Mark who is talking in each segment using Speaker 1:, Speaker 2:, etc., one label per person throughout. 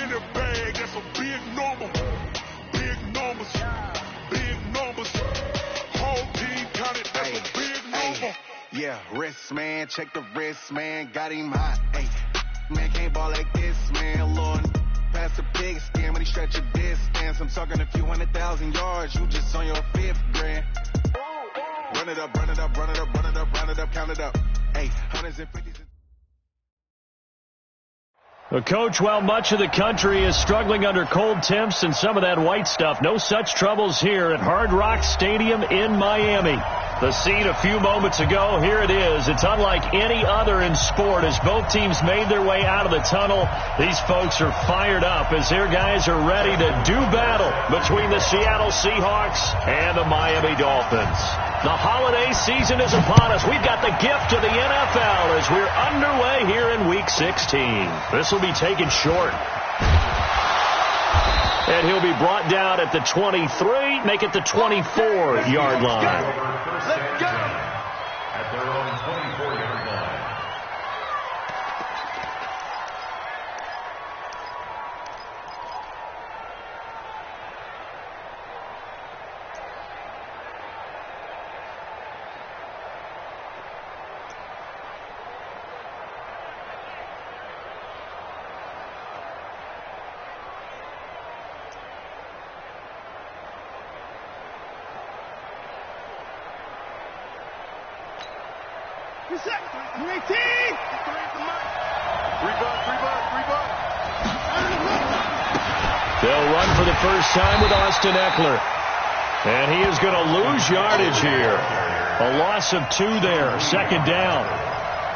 Speaker 1: in the bag, that's a big number. Big numbers, big numbers. Whole team counted, that's a big number.
Speaker 2: Yeah, wrist, man, check the wrist, man, got him hot. Hey, man, can't ball like this, man, Lord. Pass the pig skin when he stretch a distance. I'm talking a few 100,000 yards, you just on your 5th grand. Run it up, run it up, run it up, run it up, run it up, count it up. Hey, hundreds and fifties.
Speaker 3: Well, Coach, while much of the country is struggling under cold temps and some of that white stuff, no such troubles here at Hard Rock Stadium in Miami. The scene a few moments ago, here it is. It's unlike any other in sport as both teams made their way out of the tunnel. These folks are fired up as their guys are ready to do battle between the Seattle Seahawks and the Miami Dolphins. The holiday season is upon us. We've got the gift of the NFL as we're underway here in Week 16. This will be taken short. And he'll be brought down at the 23, make it the 24-yard line.
Speaker 4: Let's go! At their own 24-yard line.
Speaker 3: They'll run for the first time with Austin Eckler. And he is going to lose yardage here. A loss of 2 there. Second down.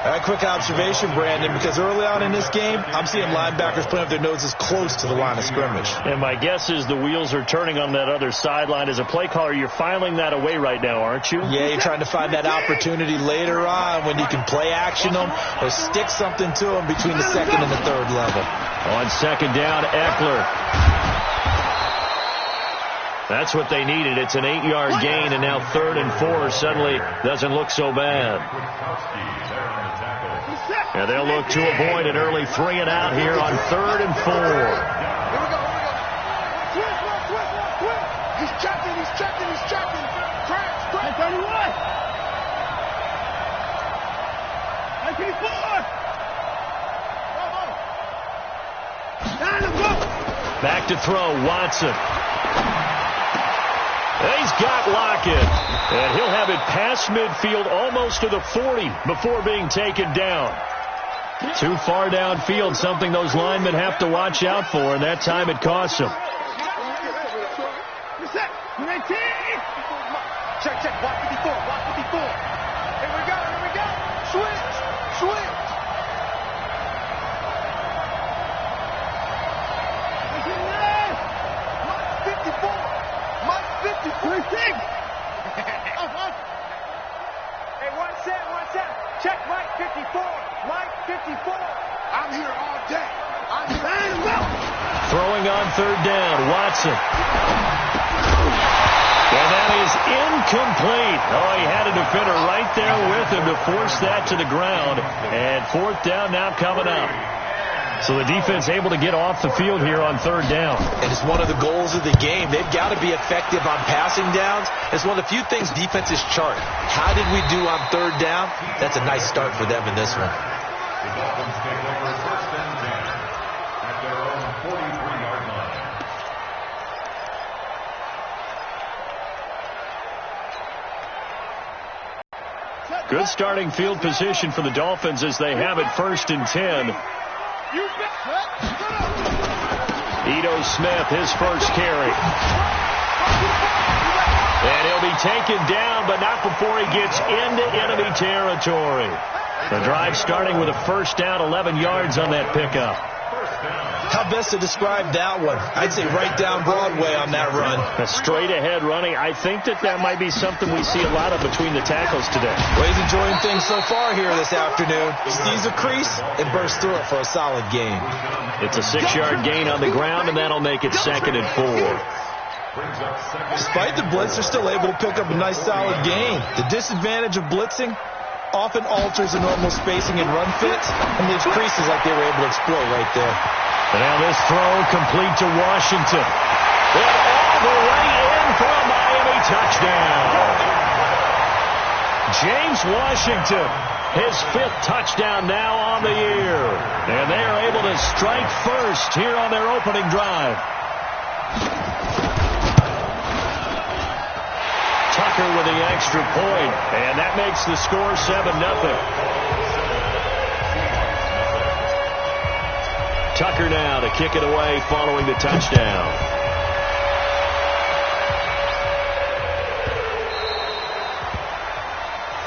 Speaker 5: A quick observation, Brandon, because early on in this game, I'm seeing linebackers putting up their noses close to the line of scrimmage.
Speaker 3: And my guess is the wheels are turning on that other sideline. As a play caller, you're filing that away right now, aren't you?
Speaker 5: Yeah, you're trying to find that opportunity later on when you can play action them or stick something to them between the second and the third level.
Speaker 3: On second down, Eckler. That's what they needed. It's an 8-yard gain, and now 3rd and 4 suddenly doesn't look so bad. And they'll look to avoid an early 3 and out here on 3rd and 4.
Speaker 1: Here we go. He's checking. Crash. 31.
Speaker 3: 94. Back to throw, Watson. He's got Lockett, and he'll have it past midfield almost to the 40 before being taken down. Too far downfield, something those linemen have to watch out for, and that time it costs them.
Speaker 1: Check. Block 54. Here we go. Switch. Mike 54. Hey, one set. Check Mike 54. I'm here all day.
Speaker 3: Throwing on 3rd down, Watson. And that is incomplete. Oh, he had a defender right there with him to force that to the ground. And 4th down now coming up. So the defense able to get off the field here on 3rd down.
Speaker 5: And it's one of the goals of the game. They've got to be effective on passing downs. It's one of the few things defenses chart. How did we do on 3rd down? That's a nice start for them in this one.
Speaker 4: The Dolphins take over 1st and 10 at their own 43-yard line.
Speaker 3: Good starting field position for the Dolphins as they have it 1st and 10. Ito Smith, his first carry. And he'll be taken down, but not before he gets into enemy territory. The drive starting with a 1st down, 11 yards on that pickup.
Speaker 5: How best to describe that one? I'd say right down Broadway on that run.
Speaker 3: A straight-ahead running. I think that might be something we see a lot of between the tackles today.
Speaker 5: Well, he's enjoying things so far here this afternoon. Sees a crease and bursts through it for a solid gain.
Speaker 3: It's a 6-yard gain on the ground, and that'll make it 2nd and 4.
Speaker 5: Despite the blitz, they're still able to pick up a nice solid gain. The disadvantage of blitzing, often alters the normal spacing and run fits and leaves creases like they were able to exploit right there.
Speaker 3: And now this throw complete to Washington. And all the way in for a Miami touchdown. James Washington, his 5th touchdown now on the year. And they are able to strike first here on their opening drive. Tucker with the extra point, and that makes the score 7-0. Tucker now to kick it away following the touchdown.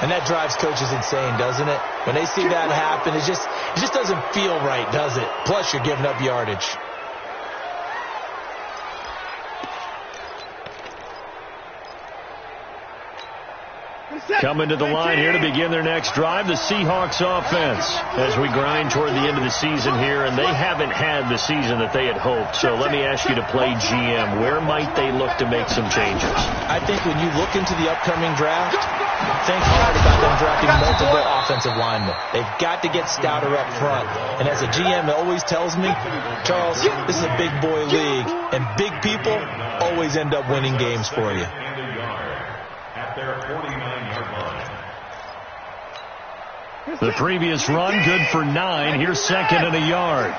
Speaker 5: And that drives coaches insane, doesn't it? When they see that happen, it just doesn't feel right, does it? Plus, you're giving up yardage.
Speaker 3: Coming to the line here to begin their next drive, the Seahawks offense. As we grind toward the end of the season here, and they haven't had the season that they had hoped. So let me ask you to play GM. Where might they look to make some changes?
Speaker 5: I think when you look into the upcoming draft, think hard about them drafting multiple offensive linemen. They've got to get stouter up front. And as a GM always tells me, Charles, this is a big boy league, and big people always end up winning games for you.
Speaker 3: The previous run, good for 9. Here's 2nd and a yard.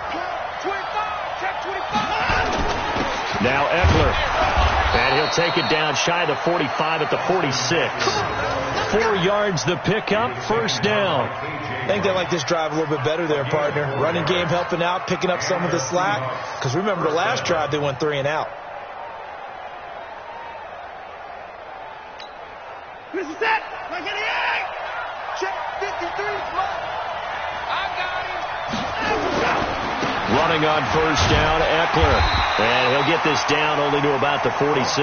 Speaker 3: Now Eckler. And he'll take it down shy of the 45 at the 46. 4 yards the pickup, 1st down.
Speaker 5: I think they like this drive a little bit better there, partner. Running game helping out, picking up some of the slack. Because remember the last drive, they went 3 and out.
Speaker 6: This is it. Like an egg. Check 53. I got him.
Speaker 3: Running on 1st down, Eckler. And he'll get this down only to about the 46.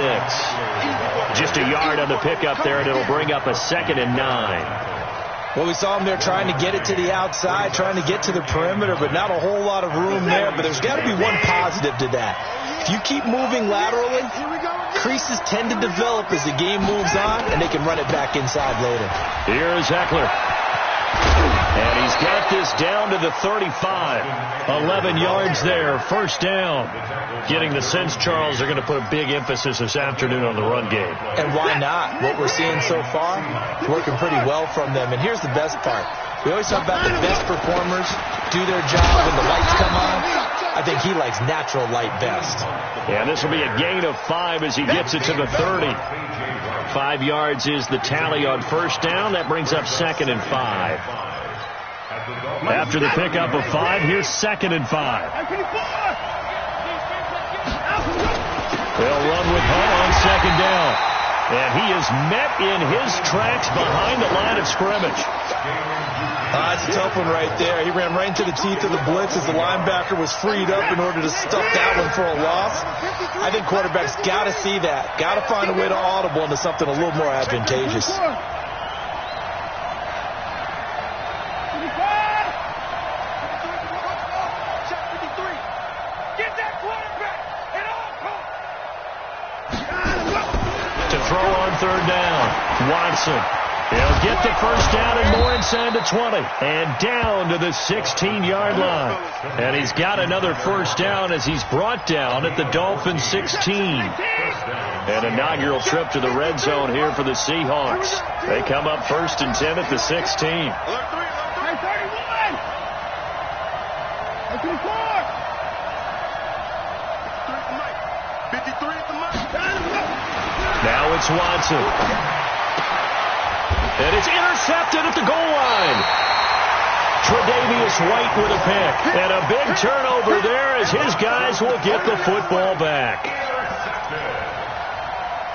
Speaker 3: Just a yard on the pickup there, and it'll bring up a 2nd and 9.
Speaker 5: Well, we saw him there trying to get it to the outside, trying to get to the perimeter, but not a whole lot of room there. But there's got to be one positive to that. If you keep moving laterally, creases tend to develop as the game moves on, and they can run it back inside later.
Speaker 3: Here's Eckler. And he's got this down to the 35. 11 yards there, 1st down. Getting the sense, Charles, they're going to put a big emphasis this afternoon on the run game.
Speaker 5: And why not? What we're seeing so far, working pretty well from them. And here's the best part. We always talk about the best performers do their job when the lights come on. I think he likes natural light best.
Speaker 3: And this will be a gain of 5 as he gets it to the 30. 5 yards is the tally on 1st down. That brings up 2nd and 5. After the pickup of 5, here's 2nd and 5. They'll run with Hunt on 2nd down. And he is met in his tracks behind the line of scrimmage.
Speaker 5: That's a tough one right there. He ran right into the teeth of the blitz as the linebacker was freed up in order to stuff that one for a loss. I think quarterbacks got to see that. Got to find a way to audible into something a little more advantageous.
Speaker 3: To throw on 3rd down, Watson. He'll get the 1st down and more inside the 20. And down to the 16-yard line. And he's got another 1st down as he's brought down at the Dolphins' 16. An inaugural trip to the red zone here for the Seahawks. They come up 1st and 10 at the 16. Now it's Watson. And it's intercepted at the goal line. Tre'Davious White with a pick. And a big turnover there as his guys will get the football back.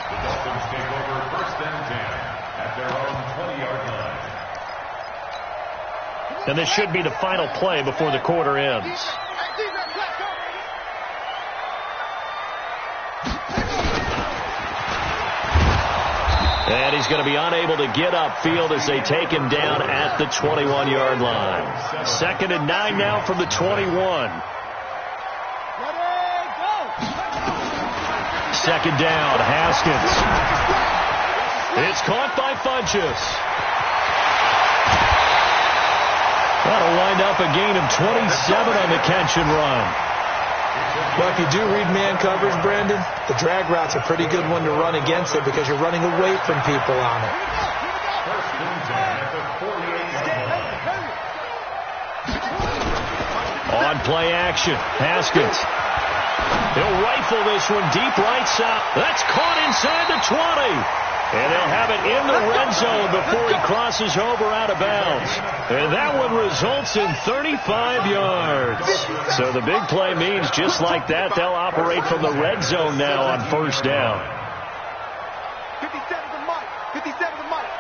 Speaker 4: The Dolphins take over 1st and 10 at their own 20-yard line.
Speaker 3: And this should be the final play before the quarter ends. And he's going to be unable to get upfield as they take him down at the 21-yard line. 2nd and 9 now from the 21. 2nd down, Haskins. It's caught by Funchess. That'll wind up a gain of 27 on the catch and run.
Speaker 5: Well, if you do read man coverage, Brandon, the drag route's a pretty good one to run against it because you're running away from people on it.
Speaker 3: On play action, Haskins. He'll rifle this one deep right side. That's caught inside the 20. And they'll have it in the red zone before he crosses over out of bounds. And that one results in 35 yards. So the big play means just like that, they'll operate from the red zone now on first down.
Speaker 6: 57 to Mike. 57 to Mike.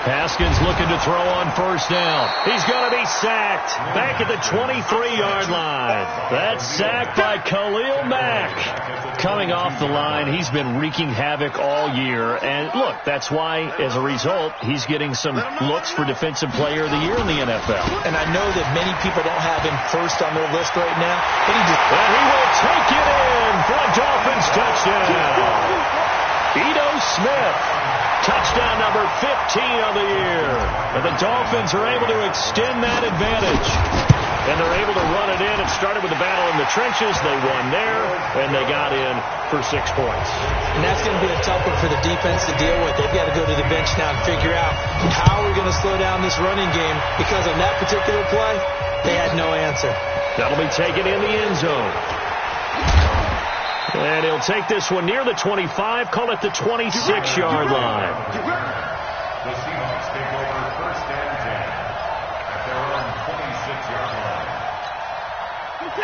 Speaker 3: Haskins looking to throw on first down. He's going to be sacked back at the 23-yard line. That's sacked by Khalil Mack. Coming off the line, he's been wreaking havoc all year. And look, that's why, as a result, he's getting some looks for Defensive Player of the Year in the NFL.
Speaker 5: And I know that many people don't have him first on their list right now, but
Speaker 3: and he will take it in for a Dolphins touchdown. Ito Smith. Touchdown number 15 on the year. And the Dolphins are able to extend that advantage. And they're able to run it in. It started with a battle in the trenches. They won there, and they got in for 6 points.
Speaker 5: And that's going to be a tough one for the defense to deal with. They've got to go to the bench now and figure out how we're going to slow down this running game, because on that particular play, they had no answer.
Speaker 3: That'll be taken in the end zone. And he'll take this one near the 25, call it the 26-yard line.
Speaker 4: The Seahawks take over first and 10 at their own 26-yard line.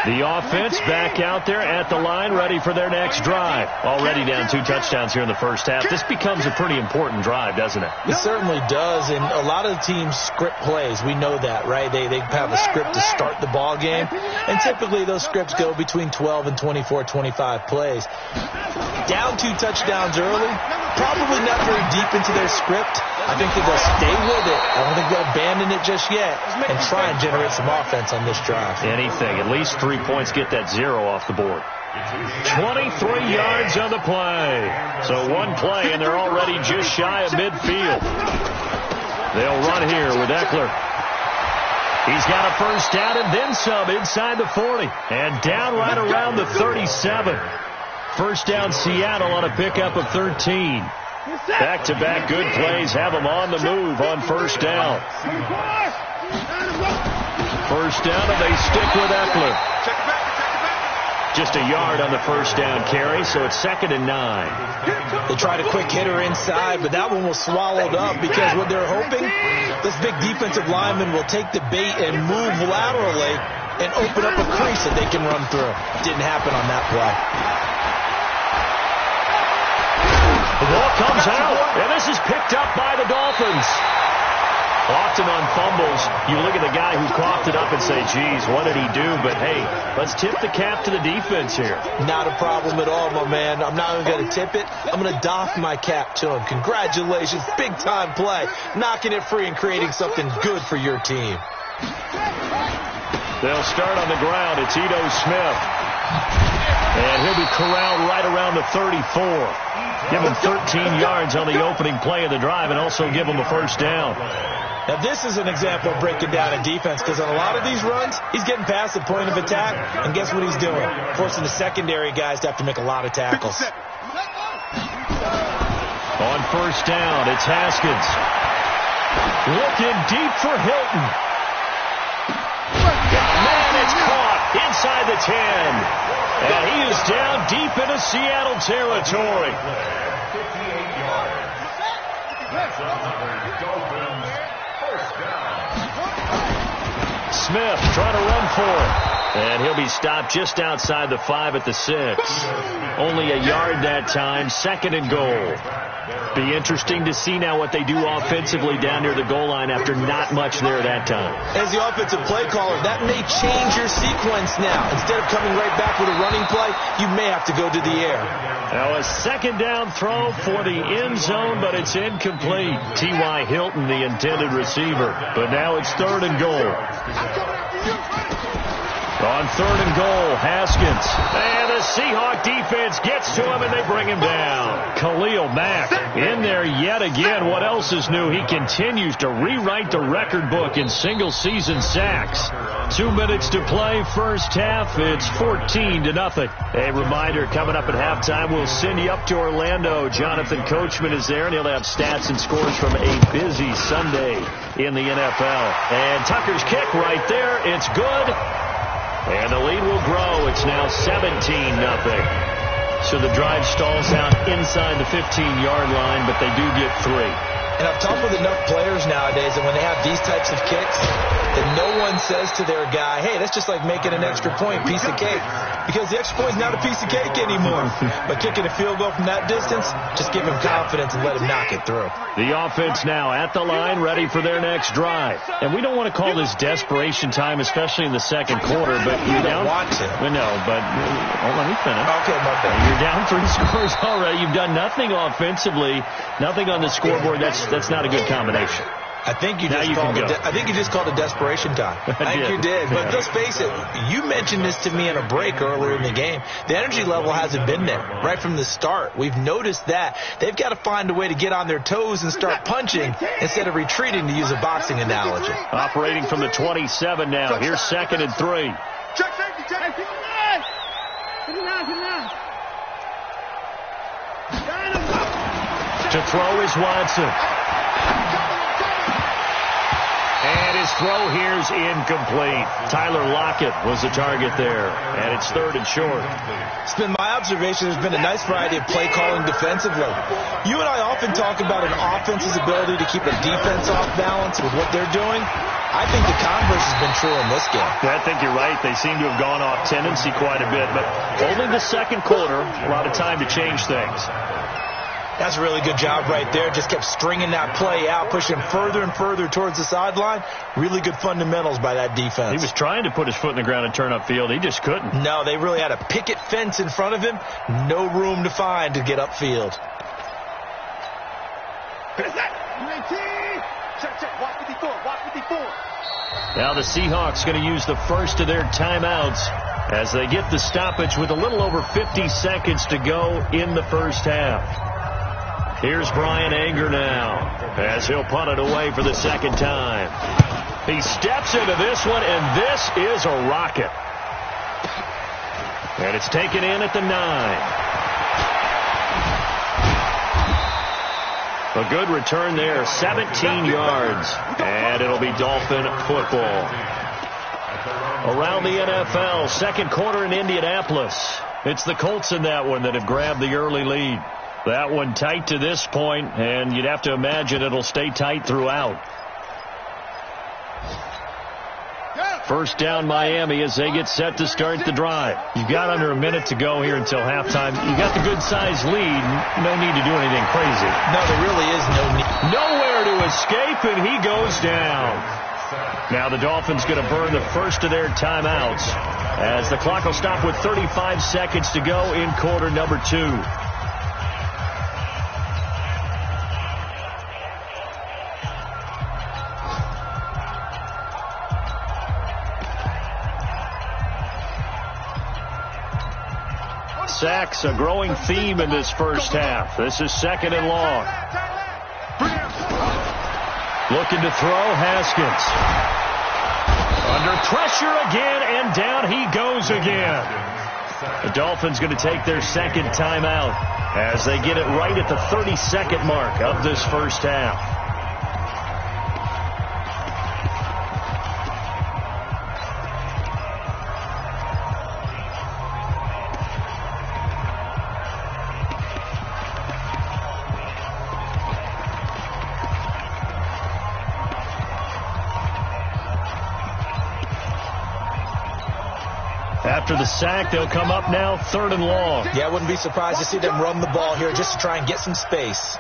Speaker 3: The offense back out there at the line, ready for their next drive. Already down 2 touchdowns here in the first half. This becomes a pretty important drive, doesn't it?
Speaker 5: It certainly does, and a lot of the teams script plays. We know that, right? They have a script to start the ball game, and typically those scripts go between 12 and 24, 25 plays. Down 2 touchdowns early, probably not very deep into their script. I think that they'll stay with it. I don't think they'll abandon it just yet and try and generate some offense on this drive.
Speaker 3: Anything. At least 3 points, get that 0 off the board. 23 yards on the play. So 1 play, and they're already just shy of midfield. They'll run here with Eckler. He's got a first down and then some inside the 40. And down right around the 37. First down Seattle on a pickup of 13. Back-to-back good plays have them on the move on first down. First down, and they stick with Eckler. Just a yard on the first down carry, so it's 2nd and 9.
Speaker 5: They tried a quick hitter inside, but that one was swallowed up because what they're hoping, this big defensive lineman will take the bait and move laterally and open up a crease that they can run through. Didn't happen on that play.
Speaker 3: The ball comes out, and this is picked up by the Dolphins. Often on fumbles, you look at the guy who coughed it up and say, geez, what did he do? But, hey, let's tip the cap to the defense here.
Speaker 5: Not a problem at all, my man. I'm not even going to tip it. I'm going to doff my cap to him. Congratulations. Big-time play. Knocking it free and creating something good for your team.
Speaker 3: They'll start on the ground. It's Ito Smith. And he'll be corralled right around the 34. Give him 13 yards on the opening play of the drive and also give him a first down.
Speaker 5: Now, this is an example of breaking down a defense, because on a lot of these runs, he's getting past the point of attack, and guess what he's doing? Forcing the secondary guys to have to make a lot of tackles.
Speaker 3: On first down, it's Haskins. Looking deep for Hilton. Man, it's caught inside the 10. And he is down deep into Seattle territory.
Speaker 4: 58 yards. That's another Dolphins first down.
Speaker 3: Smith trying to run for it. And he'll be stopped just outside the 5 at the 6. Only a yard that time, 2nd and goal. Be interesting to see now what they do offensively down near the goal line after not much there that time.
Speaker 5: As the offensive play caller, that may change your sequence now. Instead of coming right back with a running play, you may have to go to the air.
Speaker 3: Now a 2nd down throw for the end zone, but it's incomplete. T.Y. Hilton, the intended receiver. But now it's 3rd and goal. On 3rd and goal, Haskins. And the Seahawk defense gets to him, and they bring him down. Khalil Mack in there yet again. What else is new? He continues to rewrite the record book in single-season sacks. 2 minutes to play, first half. It's 14-0. A reminder, coming up at halftime, we'll send you up to Orlando. Jonathan Coachman is there, and he'll have stats and scores from a busy Sunday in the NFL. And Tucker's kick right there. It's good. And the lead will grow. It's now 17-0. So the drive stalls out inside the 15-yard line, but they do get 3.
Speaker 5: And I've talked with enough players nowadays that when they have these types of kicks, that no one says to their guy, hey, that's just like making an extra point, piece of cake. Because the extra point is not a piece of cake anymore. But kicking a field goal from that distance, just give him confidence and let him knock it through.
Speaker 3: The offense now at the line, ready for their next drive. And we don't want to call this desperation time, especially in the second quarter. But you're down.
Speaker 5: Want to.
Speaker 3: No, but let me finish.
Speaker 5: Okay, my bad.
Speaker 3: You're down 3 scores already. You've done nothing offensively, nothing on the scoreboard. That's not a good combination.
Speaker 5: I think you just called it desperation time. I think you did. But let's face it, you mentioned this to me in a break earlier in the game. The energy level hasn't been there right from the start. We've noticed that. They've got to find a way to get on their toes and start punching instead of retreating, to use a boxing analogy.
Speaker 3: Operating from the 27 now. Here's 2nd and 3.
Speaker 6: Check safety, check.
Speaker 3: To throw is Watson. And his throw here's incomplete. Tyler Lockett was the target there. And it's 3rd and short.
Speaker 5: It's been my observation there's been a nice variety of play calling defensively. You and I often talk about an offense's ability to keep a defense off balance with what they're doing. I think the converse has been true in this game.
Speaker 3: I think you're right. They seem to have gone off tendency quite a bit. But only the second quarter, a lot of time to change things.
Speaker 5: That's a really good job right there. Just kept stringing that play out, pushing further and further towards the sideline. Really good fundamentals by that defense.
Speaker 3: He was trying to put his foot in the ground and turn upfield. He just couldn't.
Speaker 5: No, they really had a picket fence in front of him. No room to find to get upfield.
Speaker 3: Now the Seahawks going to use the first of their timeouts as they get the stoppage with a little over 50 seconds to go in the first half. Here's Brian Anger now as he'll punt it away for the second time. He steps into this one, and this is a rocket. And it's taken in at the 9. A good return there, 17 yards, and it'll be Dolphin football. Around the NFL, second quarter in Indianapolis. It's the Colts in that one that have grabbed the early lead. That one tight to this point, and you'd have to imagine it'll stay tight throughout. First down Miami as they get set to start the drive. You've got under a minute to go here until halftime. You got the good-sized lead. No need to do anything crazy.
Speaker 5: No, there really is no need.
Speaker 3: Nowhere to escape, and he goes down. Now the Dolphins going to burn the first of their timeouts as the clock will stop with 35 seconds to go in quarter number 2. Sacks, a growing theme in this first half. This is 2nd and long. Looking to throw, Haskins. Under pressure again, and down he goes again. The Dolphins going to take their second timeout as they get it right at the 30-second mark of this first half. After the sack, they'll come up now 3rd and long.
Speaker 5: Yeah, I wouldn't be surprised to see them run the ball here just to try and get some space.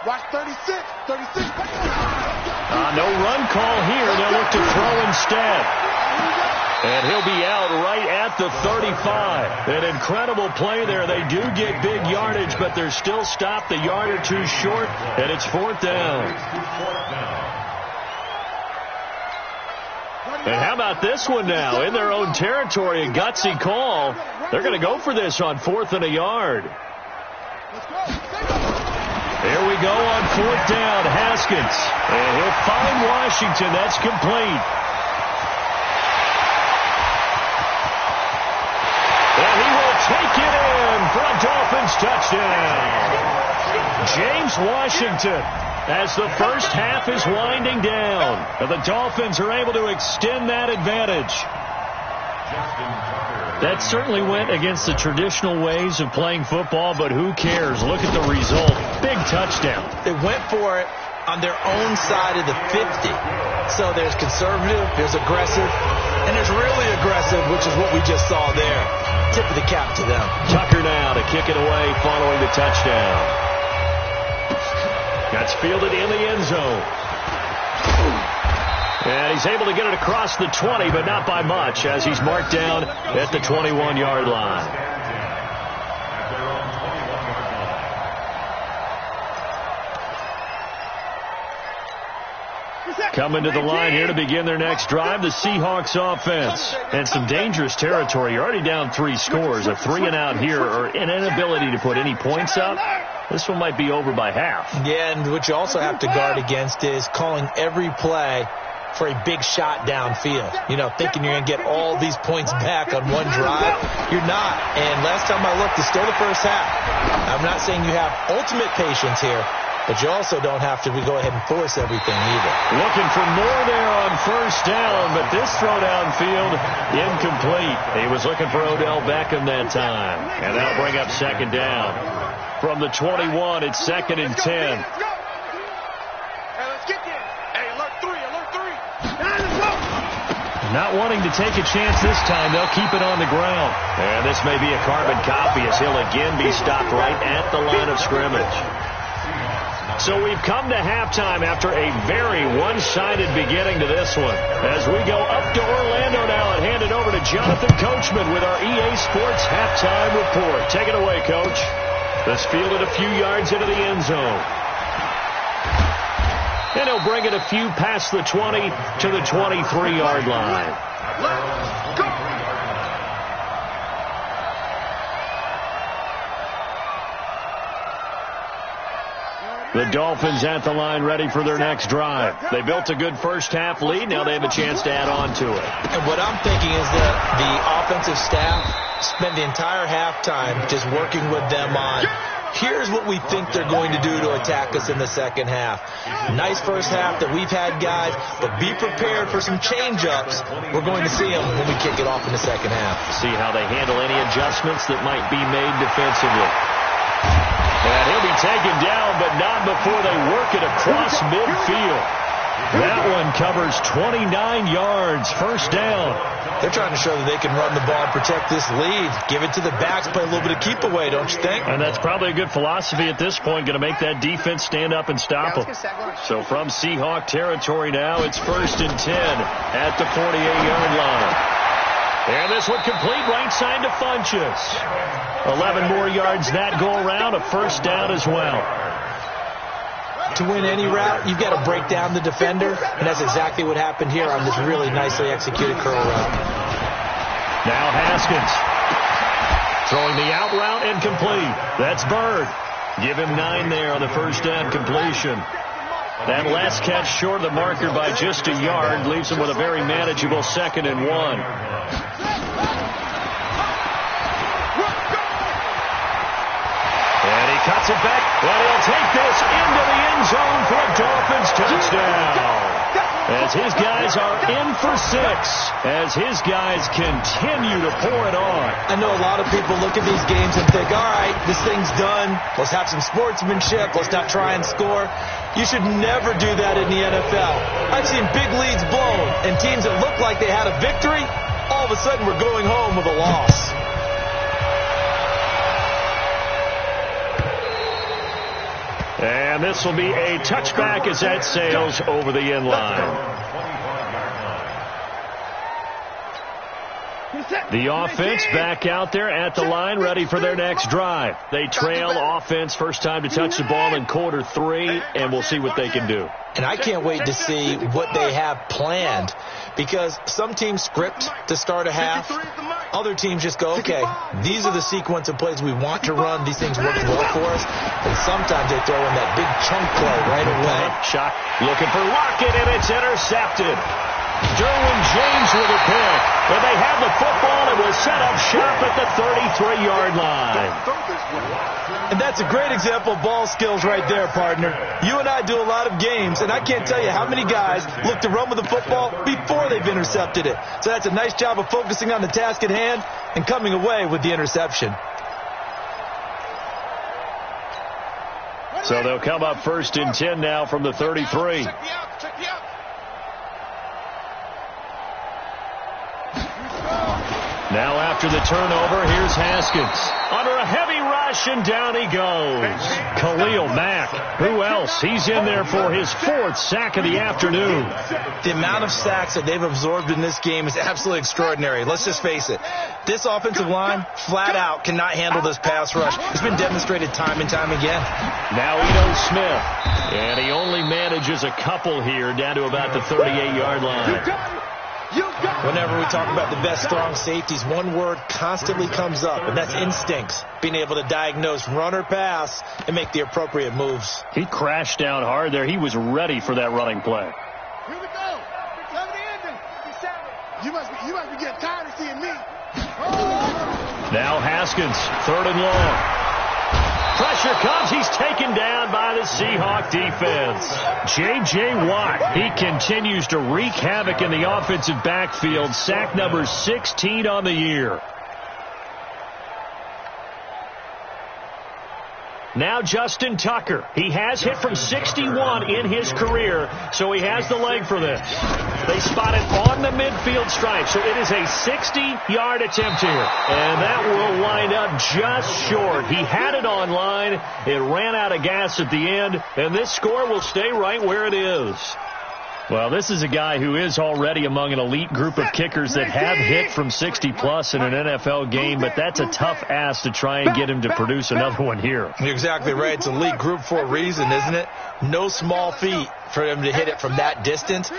Speaker 6: Watch 36.
Speaker 3: No run call here. They'll look to throw instead. And he'll be out right at the 35. An incredible play there. They do get big yardage, but they're still stopped a yard or two short, and it's 4th down. And how about this one now? In their own territory, a gutsy call. They're going to go for this on 4th and a yard. Here we go on 4th down, Haskins. And he'll find Washington. That's complete. And he will take it in for a Dolphins touchdown. James Washington, as the first half is winding down, and the Dolphins are able to extend that advantage. That certainly went against the traditional ways of playing football, but who cares? Look at the result. Big touchdown.
Speaker 5: They went for it on their own side of the 50. So there's conservative, there's aggressive, and there's really aggressive, which is what we just saw there. Tip of the cap to them.
Speaker 3: Tucker now to kick it away following the touchdown. That's fielded in the end zone. And he's able to get it across the 20, but not by much, as he's marked down at the 21-yard line. Coming to the line here to begin their next drive, the Seahawks offense. And some dangerous territory. You're already down 3 scores. A 3-and-out here, or an inability to put any points up. This one might be over by half.
Speaker 5: Yeah, and what you also have to guard against is calling every play for a big shot downfield. You know, thinking you're going to get all these points back on one drive. You're not. And last time I looked, it's still the first half. I'm not saying you have ultimate patience here, but you also don't have to go ahead and force everything either.
Speaker 3: Looking for more there on 1st down, but this throw downfield incomplete. He was looking for Odell Beckham that time. And that'll bring up 2nd down. From the 21, it's 2nd and 10. Not wanting to take a chance this time, they'll keep it on the ground. And this may be a carbon copy as he'll again be stopped right at the line of scrimmage. So we've come to halftime after a very one-sided beginning to this one. As we go up to Orlando now and hand it over to Jonathan Coachman with our EA Sports halftime report. Take it away, Coach. This fielded a few yards into the end zone. And he'll bring it a few past the 20 to the 23-yard line.
Speaker 6: Let's go!
Speaker 3: The Dolphins at the line ready for their next drive. They built a good first half lead. Now they have a chance to add on to it.
Speaker 5: And what I'm thinking is that the offensive staff spent the entire halftime just working with them on, here's what we think they're going to do to attack us in the second half. Nice first half that we've had, guys, but be prepared for some change-ups. We're going to see them when we kick it off in the second half.
Speaker 3: See how they handle any adjustments that might be made defensively. And he'll be taken down, but not before they work it across midfield. That one covers 29 yards, 1st down.
Speaker 5: They're trying to show that they can run the ball and protect this lead. Give it to the backs, play a little bit of keep away, don't you think?
Speaker 3: And that's probably a good philosophy at this point, going to make that defense stand up and stop them. So from Seahawk territory now, it's 1st and 10 at the 48-yard line. And this one complete right side to Funchess. 11 more yards that go around, a 1st down as well.
Speaker 5: To win any route, you've got to break down the defender, and that's exactly what happened here on this really nicely executed curl route.
Speaker 3: Now Haskins throwing the out route incomplete. That's Bird. Give him 9 there on the 1st down completion. That last catch short of the marker by just a yard leaves him with a very manageable 2nd and 1. Cuts it back, and he'll take this into the end zone for a Dolphins touchdown. As his guys are in for 6, as his guys continue to pour it on.
Speaker 5: I know a lot of people look at these games and think, all right, this thing's done. Let's have some sportsmanship. Let's not try and score. You should never do that in the NFL. I've seen big leads blown, and teams that looked like they had a victory, all of a sudden we're going home with a loss.
Speaker 3: And this will be a touchback as that sails over the end line. The offense back out there at the line, ready for their next drive. They trail offense, first time to touch the ball in quarter 3, and we'll see what they can do.
Speaker 5: And I can't wait to see what they have planned, because some teams script to start a half. Other teams just go, okay, these are the sequence of plays we want to run. These things work well for us. And sometimes they throw in that big chunk play right away.
Speaker 3: Shot looking for Lockett, and it's intercepted. Derwin James with a pick. But they have the football and will set up shop at the 33-yard line.
Speaker 5: And that's a great example of ball skills right there, partner. You and I do a lot of games, and I can't tell you how many guys look to run with the football before they've intercepted it. So that's a nice job of focusing on the task at hand and coming away with the interception.
Speaker 3: So they'll come up 1st and 10 now from the 33. Now after the turnover, here's Haskins. Under a heavy rush, and down he goes. Khalil Mack. Who else? He's in there for his 4th sack of the afternoon.
Speaker 5: The amount of sacks that they've absorbed in this game is absolutely extraordinary. Let's just face it. This offensive line, flat out, cannot handle this pass rush. It's been demonstrated time and time again.
Speaker 3: Now Ito Smith. And he only manages a couple here, down to about the 38-yard line.
Speaker 5: Whenever we talk about the best strong safeties, one word constantly comes up, and that's instincts. Being able to diagnose run or pass and make the appropriate moves.
Speaker 3: He crashed down hard there. He was ready for that running play.
Speaker 6: Here we go. Cover the ending. You must be getting tired of seeing me.
Speaker 3: Now Haskins, 3rd and long. Pressure comes. He's taken down by the Seahawk defense. J.J. Watt, he continues to wreak havoc in the offensive backfield. Sack number 16 on the year. Now Justin Tucker. He has hit from 61 in his career, so he has the leg for this. They spot it on the midfield stripe, so it is a 60-yard attempt here. And that will wind up just short. He had it on line. It ran out of gas at the end, and this score will stay right where it is. Well, this is a guy who is already among an elite group of kickers that have hit from 60-plus in an NFL game, but that's a tough ask to try and get him to produce another one here.
Speaker 5: You're exactly right. It's an elite group for a reason, isn't it? No small feat for him to hit it from that distance.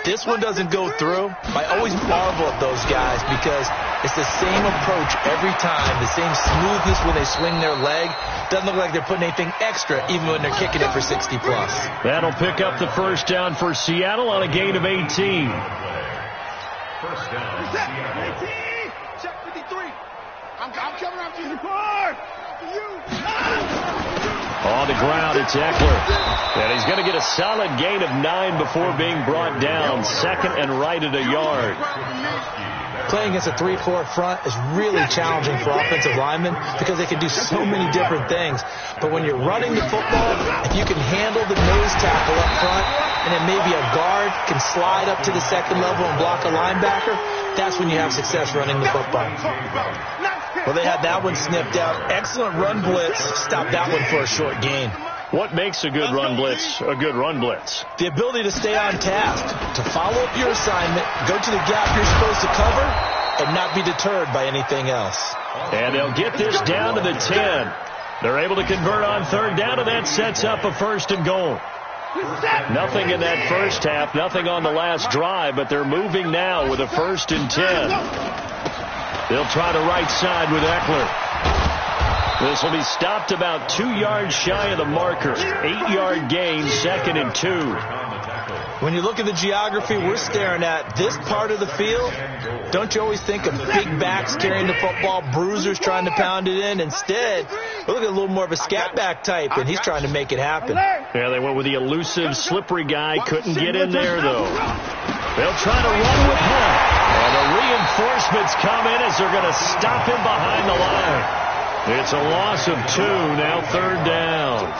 Speaker 5: This one doesn't go through. I always marvel at those guys because it's the same approach every time, the same smoothness when they swing their leg. Doesn't look like they're putting anything extra even when they're kicking it for 60-plus.
Speaker 3: That'll pick up the first down for Seattle on a gain of 18.
Speaker 4: First down, Seattle.
Speaker 6: Check 53. I'm coming after you.
Speaker 3: On the ground, it's Eckler. And he's going to get a solid gain of 9 before being brought down. 2nd and right at a yard.
Speaker 5: Playing against a 3-4 front is really challenging for offensive linemen because they can do so many different things. But when you're running the football, if you can handle the nose tackle up front, and then maybe a guard can slide up to the 2nd level and block a linebacker, that's when you have success running the football. Well, they had that one snipped out. Excellent run blitz. Stopped that one for a short gain.
Speaker 3: What makes a good run blitz a good run blitz?
Speaker 5: The ability to stay on task, to follow up your assignment, go to the gap you're supposed to cover, and not be deterred by anything else.
Speaker 3: And they'll get this down to the 10. They're able to convert on 3rd down, and that sets up a 1st and goal. Nothing in that first half, nothing on the last drive, but they're moving now with a 1st and 10. They'll try the right side with Eckler. This will be stopped about 2 yards shy of the marker. 8-yard gain, 2nd and 2.
Speaker 5: When you look at the geography we're staring at, this part of the field, don't you always think of big backs carrying the football, bruisers trying to pound it in? Instead, we're looking at a little more of a scat back type, and he's trying to make it happen.
Speaker 3: Yeah, they went with the elusive, slippery guy. Couldn't get in there, though. They'll try to run with him. And the reinforcements come in as they're going to stop him behind the line. It's a loss of 2, now 3rd down.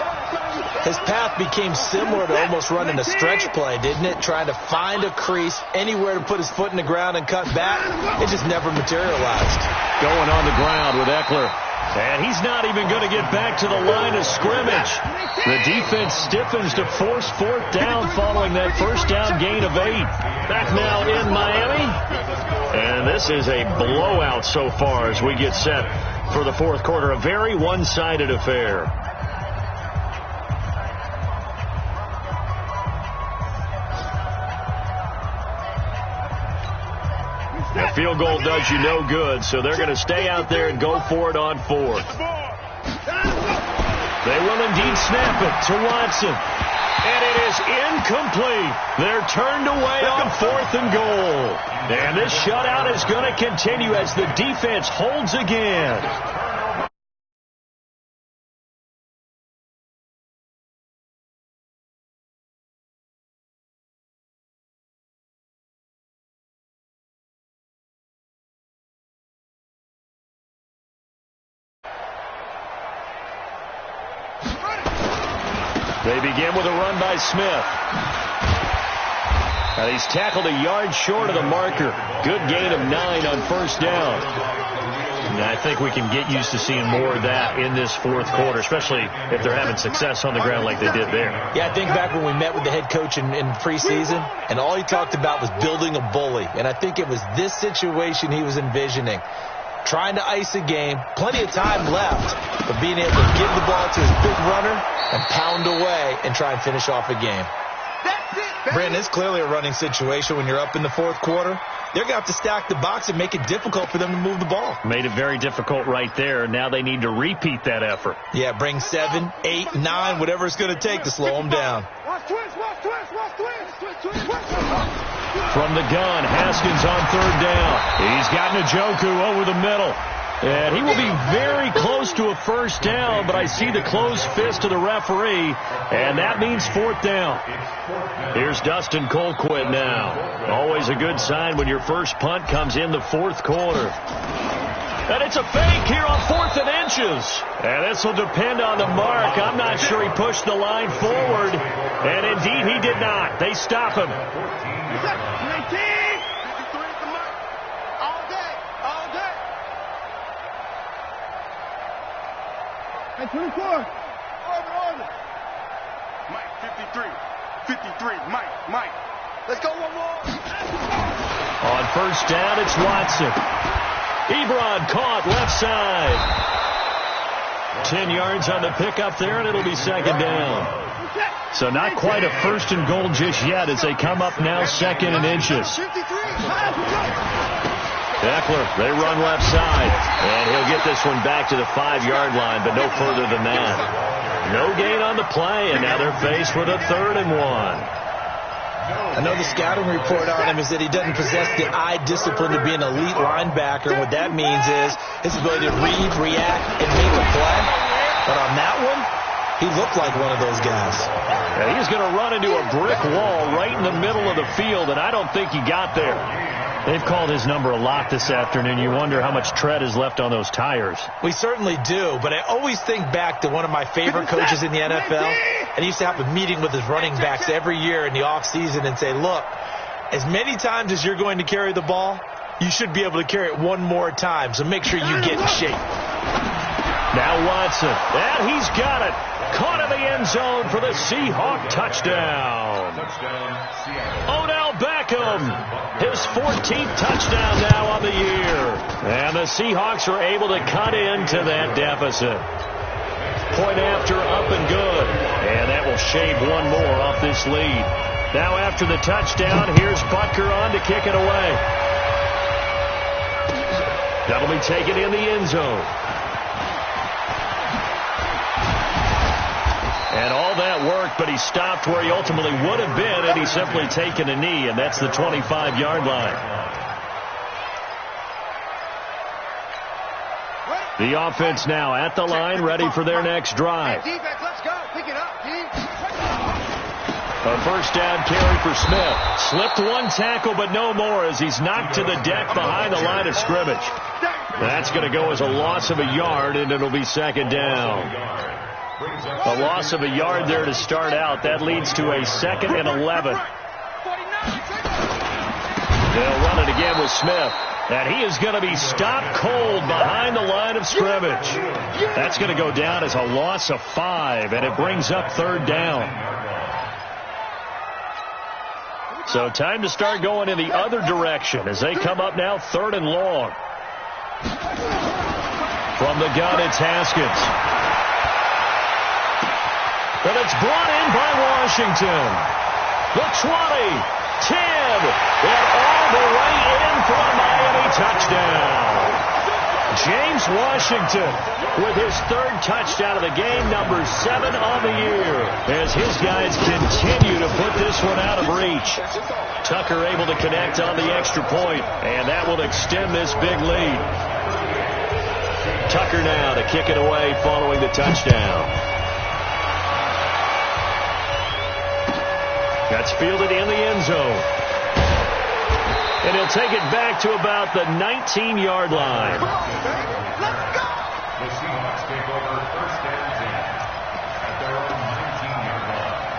Speaker 5: His path became similar to almost running a stretch play, didn't it? Trying to find a crease, anywhere to put his foot in the ground and cut back. It just never materialized.
Speaker 3: Going on the ground with Eckler. And he's not even going to get back to the line of scrimmage. The defense stiffens to force 4th down following that first down gain of 8. Back now in Miami. And This is a blowout so far as we get set for the fourth quarter. A very one-sided affair. The field goal does you no good, so they're going to stay out there and go for it on fourth. They will indeed snap it to Watson. And it is incomplete. They're turned away on 4th and goal. And this shutout is going to continue as the defense holds again. They begin with a run by Smith. And he's tackled a yard short of the marker. Good gain of 9 on first down. And I think we can get used to seeing more of that in this fourth quarter, especially if they're having success on the ground like they did there.
Speaker 5: Yeah, I think back when we met with the head coach in preseason, and all he talked about was building a bully. And I think it was this situation he was envisioning. Trying to ice a game, plenty of time left, but being able to give the ball to his big runner and pound away and try and finish off a game. Brandon, it's clearly a running situation when you're up in the fourth quarter. They're going to have to stack the box and make it difficult for them to move the ball.
Speaker 3: Made it very difficult right there. Now they need to repeat that effort.
Speaker 5: Yeah, bring 7, 8, 9, whatever it's going to take to slow them down.
Speaker 3: From the gun, Haskins on third down. He's got Njoku over the middle. And he will be very close to a first down, but I see the closed fist of the referee, and that means fourth down. Here's Dustin Colquitt now. Always a good sign when your first punt comes in the fourth quarter. And it's a fake here on 4th and inches. And this will depend on the mark. I'm not sure he pushed the line forward. And indeed he did not. They stop him.
Speaker 6: 24. Order.
Speaker 2: Mike, 53, Mike.
Speaker 6: Let's go one more.
Speaker 3: On first down, it's Watson. Ebron caught left side. 10 yards on the pickup there, and it'll be second down. So not quite a first and goal just yet as they come up now 2nd and inches. Eckler, they run left side, and he'll get this one back to the 5-yard line, but no further than that. No gain on the play, and now they're faced with a 3rd and 1.
Speaker 5: I know the scouting report on him is that he doesn't possess the eye discipline to be an elite linebacker. What that means is his ability to read, react, and make a play. But on that one, he looked like one of those guys.
Speaker 3: Yeah, he's going to run into a brick wall right in the middle of the field, and I don't think he got there. They've called his number a lot this afternoon. You wonder how much tread is left on those tires.
Speaker 5: We certainly do, but I always think back to one of my favorite coaches in the NFL. And he used to have a meeting with his running backs every year in the offseason and say, look, as many times as you're going to carry the ball, you should be able to carry it one more time, so make sure you get in shape.
Speaker 3: Now Watson, and he's got it. Caught in the end zone for the Seahawk touchdown. Odell Beckham, his 14th touchdown now on the year. And the Seahawks are able to cut into that deficit. Point after, up and good. And that will shave one more off this lead. Now after the touchdown, here's Butker on to kick it away. That'll be taken in the end zone. And all that worked, but he stopped where he ultimately would have been had he simply taken a knee, and that's the 25-yard line. The offense now at the line, ready for their next drive.
Speaker 6: Let's go. Pick it up,
Speaker 3: A first down carry for Smith. Slipped one tackle, but no more as he's knocked to the deck behind the line of scrimmage. That's going to go as a loss of a yard, and it'll be second down. A loss of a yard there to start out. That leads to a 2nd and 11. They'll run it again with Smith. And he is going to be stopped cold behind the line of scrimmage. That's going to go down as a loss of 5, and it brings up 3rd down. So time to start going in the other direction as they come up now 3rd and long. From the gun, it's Haskins. But it's brought in by Washington. The 20, 10, and all the way in for a Miami touchdown. James Washington with his 3rd touchdown of the game, number 7 on the year, as his guys continue to put this one out of reach. Tucker able to connect on the extra point, and that will extend this big lead. Tucker now to kick it away following the touchdown. That's fielded in the end zone. And he'll take it back to about the 19-yard line.
Speaker 4: The Seahawks take over 1st and 10 at their own 19-yard line.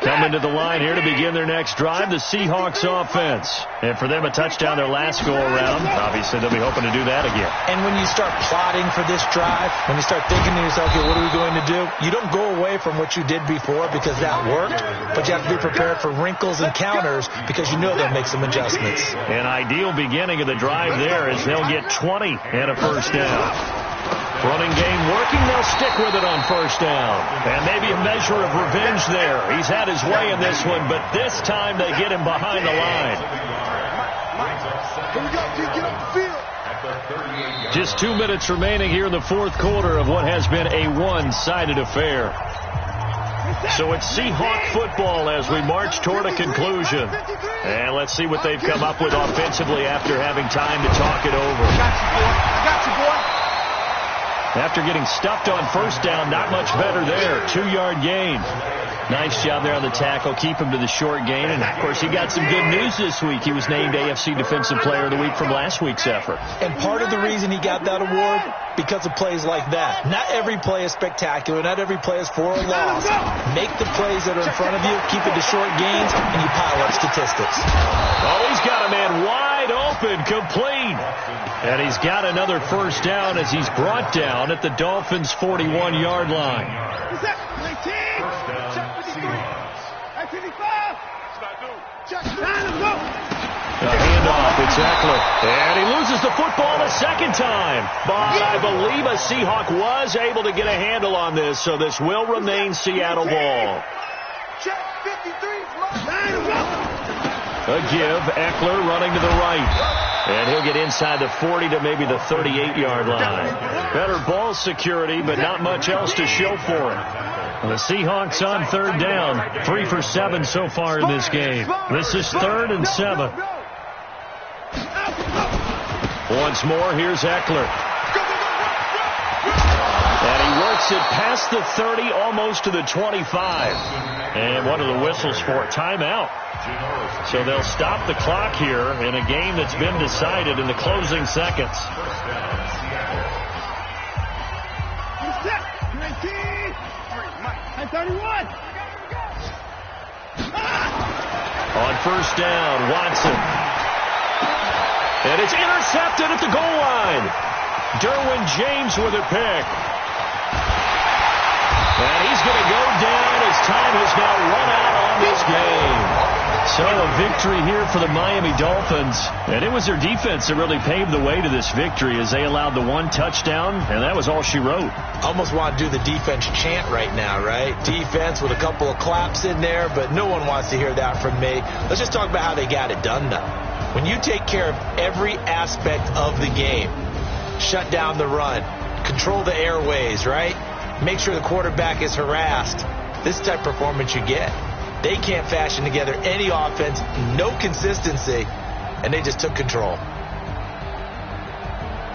Speaker 3: Coming to the line here to begin their next drive, the Seahawks offense. And for them, a touchdown their last go-around. Obviously, they'll be hoping to do that again.
Speaker 5: And when you start plotting for this drive, when you start thinking to yourself, okay, what are we going to do? You don't go away from what you did before because that worked, but you have to be prepared for wrinkles and counters because you know they'll make some adjustments.
Speaker 3: An ideal beginning of the drive there is they'll get 20 and a 1st down. Running game working, they'll stick with it on 1st down. And maybe a measure of revenge there. He's had his way in this one, but this time they get him behind the line.
Speaker 6: Here we go, get up the field.
Speaker 3: Just 2 minutes remaining here in the 4th quarter of what has been a one-sided affair. So it's Seahawk football as we march toward a conclusion. And let's see what they've come up with offensively after having time to talk it over.
Speaker 6: Got you, boy.
Speaker 3: After getting stuffed on 1st down, not much better there. 2-yard gain. Nice job there on the tackle. Keep him to the short gain. And, of course, he got some good news this week. He was named AFC Defensive Player of the Week from last week's effort.
Speaker 5: And part of the reason he got that award, because of plays like that. Not every play is spectacular. Not every play is for a loss. Make the plays that are in front of you, keep it to short gains, and you pile up statistics.
Speaker 3: Oh, he's got a man wide open, complete. And he's got another 1st down as he's brought down at the Dolphins' 41-yard line.
Speaker 6: What's that? 19. Check 53. At 55. Check 9. Let's go.
Speaker 3: A handoff. It's Eckler. And he loses the football a 2nd time. But I believe a Seahawk was able to get a handle on this, so this will remain Seattle ball.
Speaker 6: Check 53. 9. Let's go.
Speaker 3: A give. Eckler running to the right. And he'll get inside the 40 to maybe the 38-yard line. Better ball security, but not much else to show for it. The Seahawks on 3rd down. 3 for 7 so far in this game. This is 3rd and 7. Once more, here's Eckler. And he works it past the 30, almost to the 25. And what are the whistles for? Timeout. So they'll stop the clock here in a game that's been decided in the closing seconds. On 1st down, Watson. And it's intercepted at the goal line. Derwin James with a pick. And he's going to go down as time has now run out on this game. So a victory here for the Miami Dolphins. And it was their defense that really paved the way to this victory as they allowed the 1 touchdown, and that was all she wrote.
Speaker 5: Almost want to do the defense chant right now, right? Defense with a couple of claps in there, but no one wants to hear that from me. Let's just talk about how they got it done, though. When you take care of every aspect of the game, shut down the run, control the airways, right? Make sure the quarterback is harassed. This type of performance you get. They can't fashion together any offense, no consistency, and they just took control.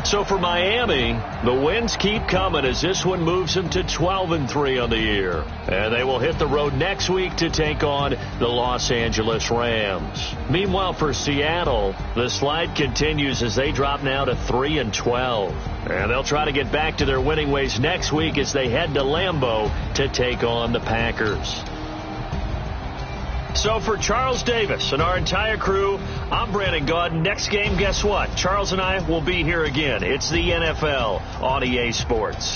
Speaker 3: So for Miami, the wins keep coming as this one moves them to 12-3 on the year. And they will hit the road next week to take on the Los Angeles Rams. Meanwhile, for Seattle, the slide continues as they drop now to 3-12. And they'll try to get back to their winning ways next week as they head to Lambeau to take on the Packers. So for Charles Davis and our entire crew, I'm Brandon Gaud. Next game, guess what? Charles and I will be here again. It's the NFL on EA Sports.